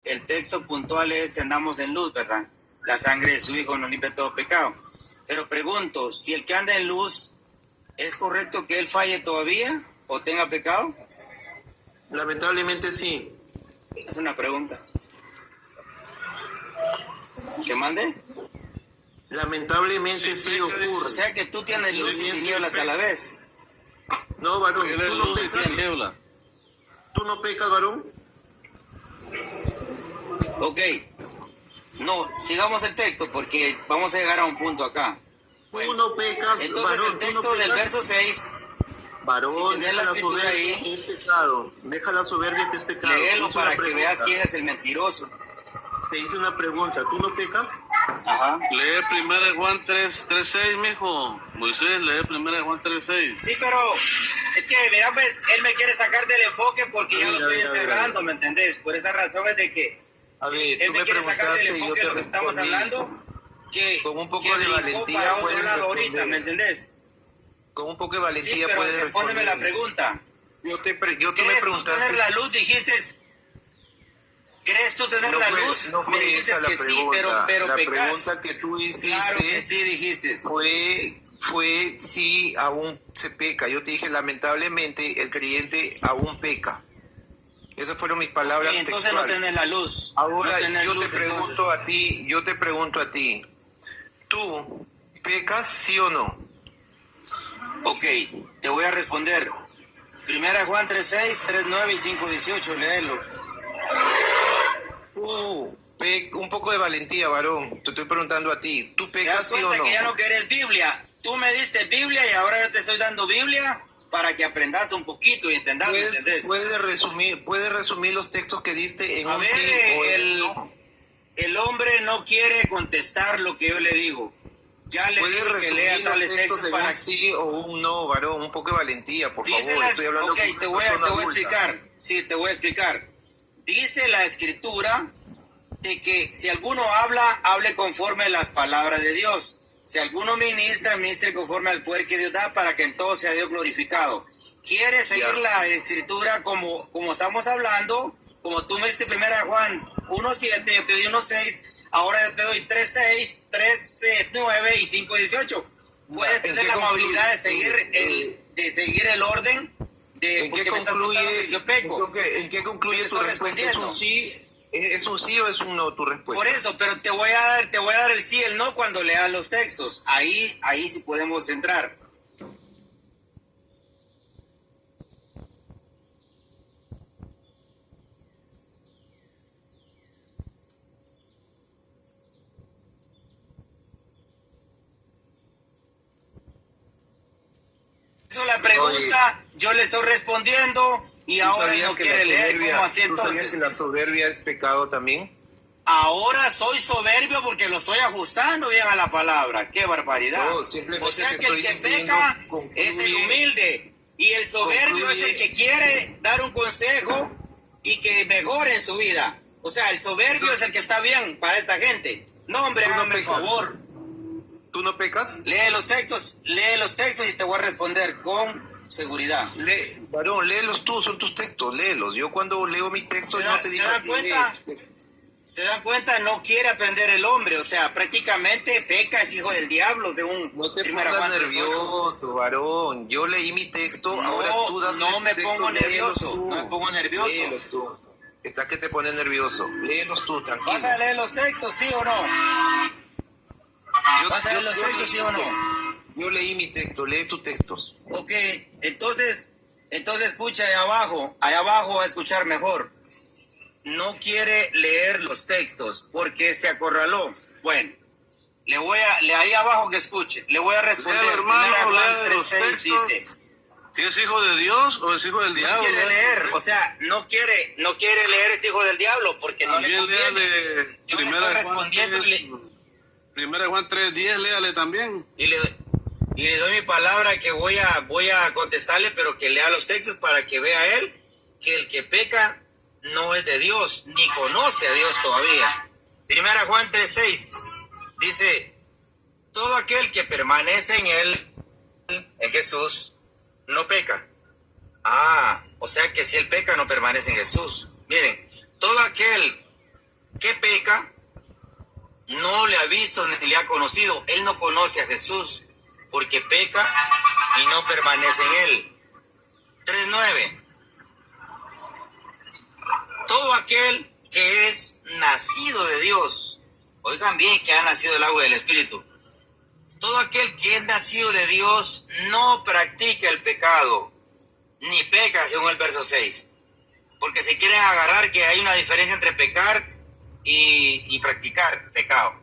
el texto puntual es: andamos en luz, ¿verdad? La sangre de su Hijo nos limpia todo pecado. Pero pregunto, si el que anda en luz, ¿es correcto que él falle todavía o tenga pecado? Lamentablemente sí. Es una pregunta. ¿Que mande? Lamentablemente sí ocurre. O sea que tú tienes luz y tinieblas a la vez. No, varón, tú no pecas. ¿Tú no pecas, varón? Ok. No, sigamos el texto porque vamos a llegar a un punto acá. Bueno, tú no pecas, entonces varón, el texto del verso 6... Varón, si deja la soberbia ahí, que es pecado. Deja la soberbia que es pecado. Léelo para que veas quién es el mentiroso. Te hice una pregunta, ¿tú no pecas? Ajá. Lee 1 Juan 3:6, mijo. Moisés, lee 1 Juan 3:6. Sí, pero es que, mira, pues, él me quiere sacar del enfoque porque ya lo estoy encerrando, ¿me entendés? Por esa razón es de que él me quiere sacar del enfoque de lo que estamos hablando, que con un poco de valentía para otro puedes lado responder. ahorita, ¿me entendés? Con un poco de valentía sí, pero puedes respóndeme responder. la pregunta. Yo te me ¿Crees tú preguntaste. tener la luz? Dijiste... ¿Crees tú tener No la fue, luz? no fue me dijiste esa la que pregunta. sí, pero la pecas. Pregunta que tú hiciste. Claro que sí dijiste. Fue si aún se peca. Yo te dije, lamentablemente, el creyente aún peca. Esas fueron mis palabras entonces textuales. no tenés la luz. Ahora no yo luz, te pregunto a ti, ¿tú pecas sí o no? Ok, te voy a responder. 1 Juan 3:6, 3:9 y 5:18, léelo. Un poco de valentía, varón. Te estoy preguntando a ti, ¿tú pecas sí o no? Que ya no querés Biblia. Tú me diste Biblia y ahora yo te estoy dando Biblia para que aprendas un poquito y entendas, ¿me entendés? ¿Puedes resumir los textos que diste en un sí o en no? El hombre no quiere contestar lo que yo le digo. Ya le dije que lea tales textos para un sí o un no, varón. Un poco de valentía, por favor. Estoy hablando ok, te voy a explicar. Sí, te voy a explicar. Dice la Escritura de que si alguno habla, hable conforme a las palabras de Dios. Si alguno ministra, ministre conforme al poder que Dios da para que en todo sea Dios glorificado. ¿Quieres seguir la Escritura como estamos hablando? Como tú me diste 1 Juan 1:7, yo te di 1:6, ahora yo te doy 3:6, 3:9 y 5:18. Puedes tener la amabilidad de seguir el orden de ¿En qué concluye tu respuesta? ¿Es un sí o es un no tu respuesta? Por eso, pero te voy a dar el sí y el no cuando leas los textos. Ahí sí podemos entrar. Eso la pregunta, yo le estoy respondiendo y ahora no quiere leer. ¿Cómo así entonces? ¿Tú sabías que la soberbia es pecado también? Ahora soy soberbio porque lo estoy ajustando bien a la palabra. ¡Qué barbaridad! No, simplemente o sea te que el que peca es el humilde y el soberbio es el que quiere dar un consejo y que mejore en su vida. O sea, el soberbio es el que está bien para esta gente. No, hombre, hágame el favor. ¿Tú no pecas? Lee los textos y te voy a responder con seguridad. Varón, léelos tú, son tus textos, léelos. Yo cuando leo mi texto no te digo... ¿Se dan cuenta? No quiere aprender el hombre, o sea, prácticamente peca, es hijo del diablo, según... No te pongas nervioso, varón. Yo leí mi texto, ahora tú das... No me pongo nervioso, no me pongo nervioso. Léelos tú. Está que te pone nervioso. Léelos tú, tranquilo. ¿Vas a leer los textos, sí o no? ¿Vas a leer los textos, sí o no? Yo leí mi texto, lee tus textos. Ok, entonces escucha allá abajo va a escuchar mejor. No quiere leer los textos porque se acorraló. Bueno, ahí abajo que escuche. Le voy a responder. Hermano, Juan 3:6 dice: si es hijo de Dios o es hijo del diablo. No quiere leer, o sea, no quiere leer este hijo del diablo porque no le conviene. Yo le estoy respondiendo. 1 Juan 3:10, léale también. Y le doy mi palabra que voy a contestarle, pero que lea los textos para que vea él que el que peca no es de Dios, ni conoce a Dios todavía. 1 Juan 3:6 dice: todo aquel que permanece en él, en Jesús, no peca. O sea que si él peca no permanece en Jesús. Miren, todo aquel peca no le ha visto ni le ha conocido. Él no conoce a Jesús porque peca y no permanece en él. 3:9. Todo aquel que es nacido de Dios, oigan bien, que ha nacido del agua y del Espíritu. Todo aquel que es nacido de Dios no practica el pecado, ni peca, según el verso 6. Porque se quieren agarrar que hay una diferencia entre pecar y practicar pecado.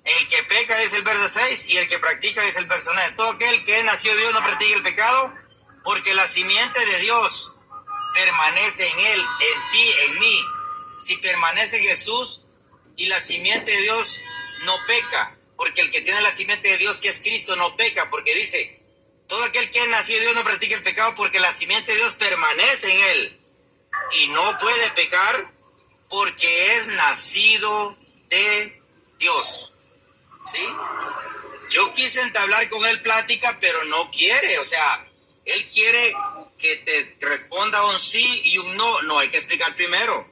El que peca es el verso 6 y el que practica es el verso 9. Todo aquel que es nacido de Dios no practica el pecado, porque la simiente de Dios permanece en él, en ti, en mí. Si permanece Jesús y la simiente de Dios no peca, porque el que tiene la simiente de Dios, que es Cristo, no peca, porque dice, todo aquel que es nacido de Dios no practica el pecado, porque la simiente de Dios permanece en él y no puede pecar porque es nacido de Dios. ¿Sí? Yo quise entablar con él plática, pero no quiere, o sea, él quiere que te responda un sí y un no. No, hay que explicar primero.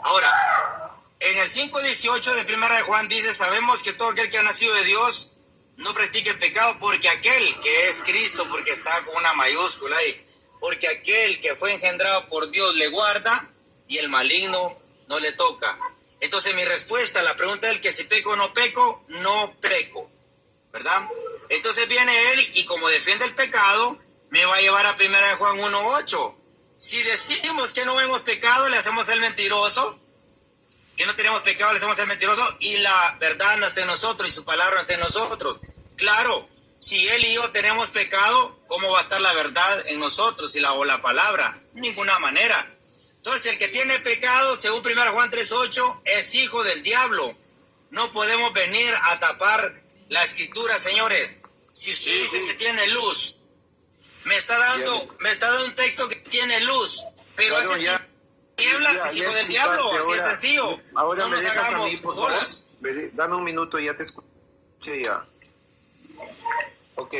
Ahora, en el 5:18 de Primera de Juan dice, sabemos que todo aquel que ha nacido de Dios no practica el pecado, porque aquel que es Cristo, porque está con una mayúscula ahí, porque aquel que fue engendrado por Dios le guarda y el maligno no le toca. Entonces mi respuesta a la pregunta del que si peco o no peco, no peco, ¿verdad? Entonces viene él y como defiende el pecado, me va a llevar a 1 Juan 1:8. Si decimos que no hemos pecado, le hacemos el mentiroso. Que no tenemos pecado, le hacemos el mentiroso. Y la verdad no está en nosotros y su palabra no está en nosotros. Claro, si él y yo tenemos pecado, ¿cómo va a estar la verdad en nosotros o la palabra? De ninguna manera. Entonces el que tiene pecado, según 1 Juan 3:8, es hijo del diablo. No podemos venir a tapar la escritura, señores. Si usted dice que tiene luz, me está dando un texto que tiene luz, pero bueno, ese tinieblas es hijo del diablo, así es sencillo. Ahora no me nos dejas hagamos a mí, por bolas. favor. Dame un minuto, ya te escuché ya. Ok.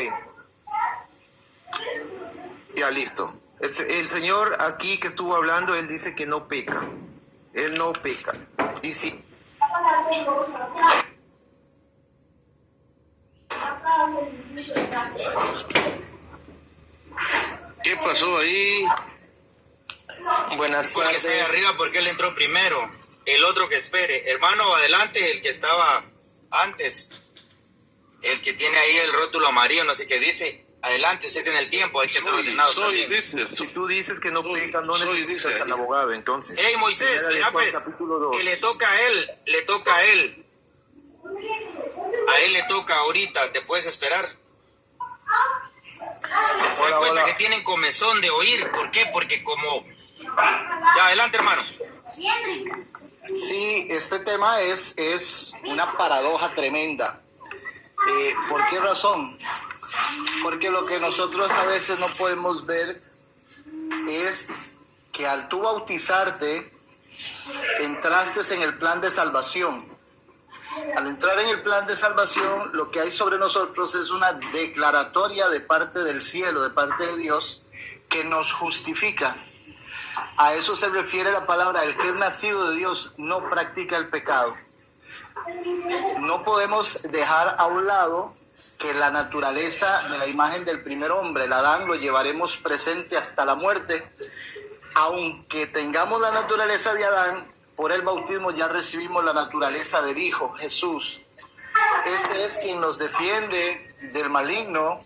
Ya, listo. El señor aquí que estuvo hablando, él dice que no peca. Él no peca. Dice... ¿Qué pasó ahí? Buenas Porque tardes. está ahí arriba, porque él entró primero. El otro que espere. Hermano, adelante, el que estaba antes. El que tiene ahí el rótulo amarillo, no sé qué dice. Adelante, usted tiene el tiempo, hay que ser ordenado también. Si tú dices que no peca, no necesitas al abogado, entonces. Hey, Moisés, mira pues, que le toca a él, A él le toca ahorita, ¿te puedes esperar? Se dan cuenta que tienen comezón de oír. ¿Por qué? Porque como... Ya, adelante, hermano. Sí, este tema es una paradoja tremenda. ¿Por qué razón? Porque lo que nosotros a veces no podemos ver es que al tú bautizarte, entraste en el plan de salvación. Al entrar en el plan de salvación, lo que hay sobre nosotros es una declaratoria de parte del cielo, de parte de Dios, que nos justifica. A eso se refiere la palabra, el que es nacido de Dios no practica el pecado. No podemos dejar a un lado que la naturaleza de la imagen del primer hombre, el Adán, lo llevaremos presente hasta la muerte. Aunque tengamos la naturaleza de Adán, por el bautismo ya recibimos la naturaleza del Hijo, Jesús. Este es quien nos defiende del maligno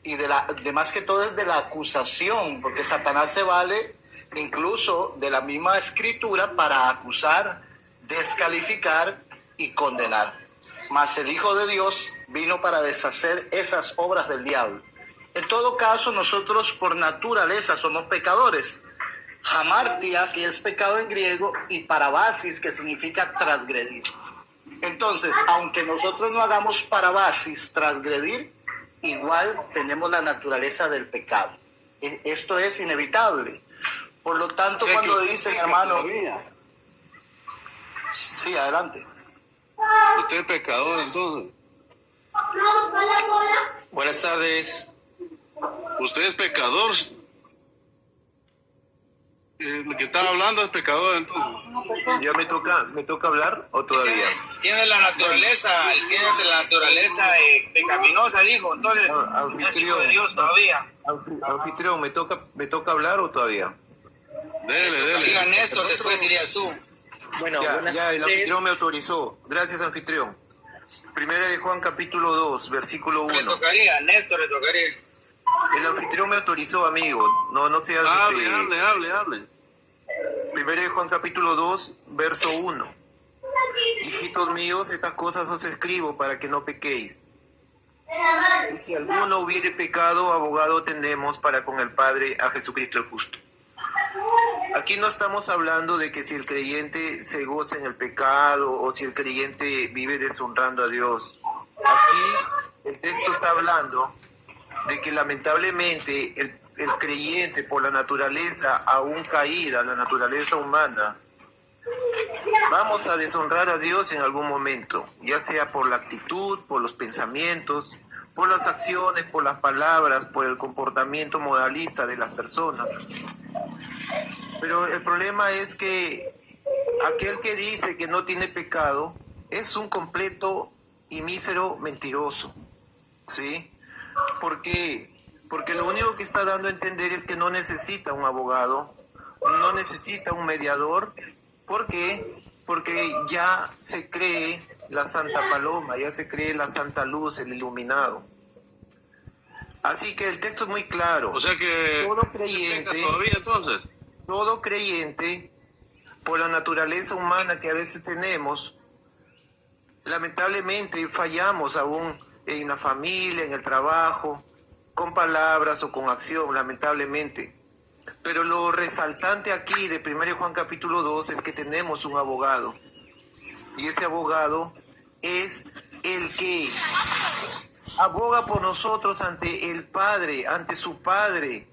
y de más que todo es de la acusación, porque Satanás se vale incluso de la misma escritura para acusar, descalificar y condenar. Mas el Hijo de Dios vino para deshacer esas obras del diablo. En todo caso, nosotros por naturaleza somos pecadores. Hamartia, que es pecado en griego, y parabasis, que significa transgredir. Entonces, aunque nosotros no hagamos parabasis, transgredir, igual tenemos la naturaleza del pecado. Esto es inevitable. Por lo tanto, cuando dicen, hermano... Sí, adelante. Usted es pecador, entonces. Buenas tardes. Usted es pecador. El que estaba hablando es pecador, entonces. ¿Ya me toca hablar o todavía? Tiene la naturaleza pecaminosa, dijo. Entonces, no es hijo de Dios todavía. Anfitrión, ¿me toca hablar o todavía? Dele. Diga Néstor, después irías tú. Bueno, Ya, el anfitrión me autorizó. Gracias, anfitrión. Primera de Juan, capítulo 2, versículo 1. Le tocaría, Néstor le tocaría. El anfitrión me autorizó, amigo. No seas... Hable. Primera de Juan, capítulo 2, verso 1. Hijitos míos, estas cosas os escribo para que no pequéis. Y si alguno hubiere pecado, abogado tenemos para con el Padre, a Jesucristo el justo. Aquí no estamos hablando de que si el creyente se goza en el pecado o si el creyente vive deshonrando a Dios. Aquí el texto está hablando de que lamentablemente el creyente, por la naturaleza aún caída, la naturaleza humana, vamos a deshonrar a Dios en algún momento, ya sea por la actitud, por los pensamientos, por las acciones, por las palabras, por el comportamiento moralista de las personas. Pero el problema es que aquel que dice que no tiene pecado es un completo y mísero mentiroso, ¿sí? ¿Por qué? Porque lo único que está dando a entender es que no necesita un abogado, no necesita un mediador. ¿Por qué? Porque ya se cree la Santa Paloma, ya se cree la Santa Luz, el iluminado. Así que el texto es muy claro. O sea que... Todo creyente... ¿Todavía entonces? Todo creyente, por la naturaleza humana que a veces tenemos, lamentablemente fallamos aún en la familia, en el trabajo, con palabras o con acción, lamentablemente. Pero lo resaltante aquí de 1 Juan capítulo 2 es que tenemos un abogado. Y ese abogado es el que aboga por nosotros ante el Padre, ante su Padre.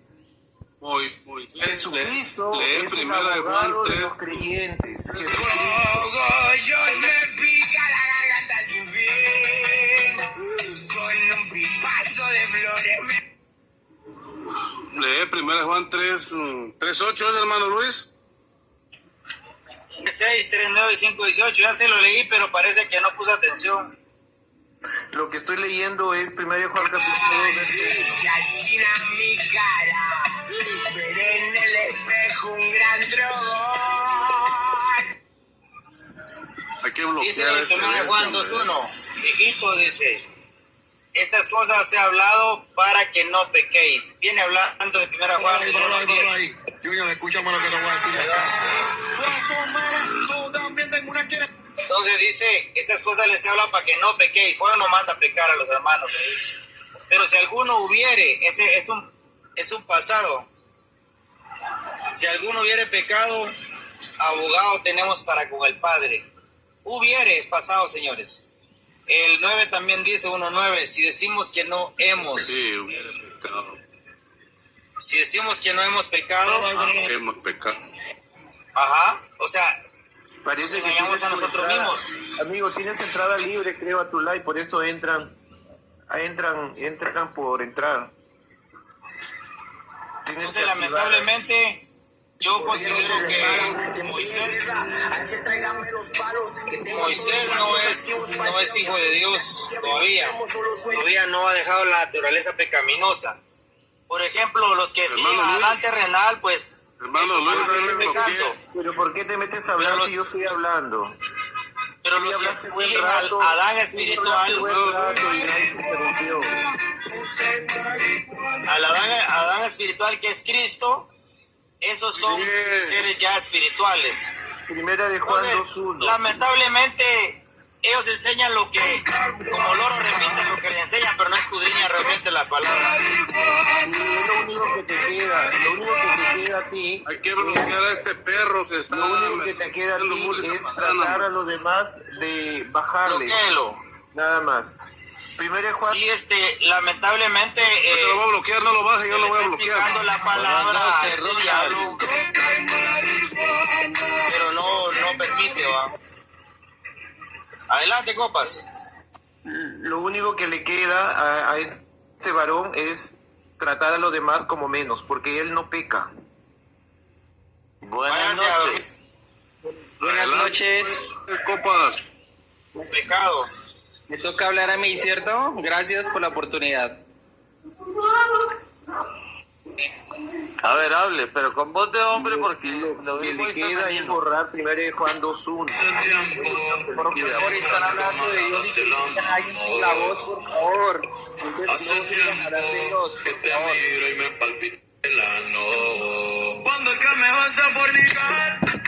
Jesucristo es el abogado de los creyentes. Lee 1 Juan 3:8, ¿es, hermano Luis? 6, 3, 9, 5, 18. Ya se lo leí, pero parece que no puse atención. Lo que estoy leyendo es 1 Juan capítulo 2, verso 1. Veré en el espejo un gran Hay que bloquear Dice en 1 Juan 2:1, hijito, dice, estas cosas os he hablado para que no pequéis. Viene hablando de 1 Juan 1:10. Junior, escúchame lo que te voy a decir acá. Entonces dice, estas cosas les he hablado para que no pequéis. Juan no manda a pecar a los hermanos. Pero si alguno hubiere, ese es un pasado. Si alguno hubiere pecado, abogado tenemos para con el Padre. Hubiere es pasado, señores. El 9 también dice, 1:9, si decimos que no hemos. Sí, hubiera pecado. Si decimos que no hemos pecado. Hemos pecado. Ajá, o sea, parece que engañamos tienes a tu nosotros entrada, mismos. amigo, tienes entrada libre, creo, a tu live, por eso entran por entrar. Entonces, lamentablemente, yo considero que Moisés no es hijo de Dios todavía no ha dejado la naturaleza pecaminosa. Por ejemplo, los que siguen a Adán terrenal, pues Hermano van a Luis, seguir pecando. Pero ¿por qué te metes a hablar si yo estoy hablando? Pero los que siguen al Adán espiritual, al Adán espiritual que es Cristo, esos son seres ya espirituales. Primera de Juan Entonces, 2:1. lamentablemente, ellos enseñan lo que, como loro repiten lo que les enseñan, pero no escudriñan realmente la palabra. Y es lo único que te queda, a ti. Hay que bloquear a este perro que está... Lo único que te queda a ti es tratar a los demás de bajarles. Bloquéelo. Nada más. Primera de Juan. Sí, lamentablemente... te lo voy a bloquear, no lo bajes, yo lo voy a bloquear. explicando la palabra a este diablo, pero no permite, va. Adelante, copas. Lo único que le queda a este varón es tratar a los demás como menos, porque él no peca. Buenas Váyase a dormir. noches. Buenas Adelante. noches. Copas. Pecado. Me toca hablar a mí, ¿cierto? Gracias por la oportunidad. A ver, hable, pero con voz de hombre porque lo Que digo le muy queda es femenino. borrar 1 de Juan 2:1. Por favor, están hablando de Dios y critican a alguien con la voz, por favor. Entonces, no sigan hablando de Dios, por favor. Cuando es que me vas a fornicar,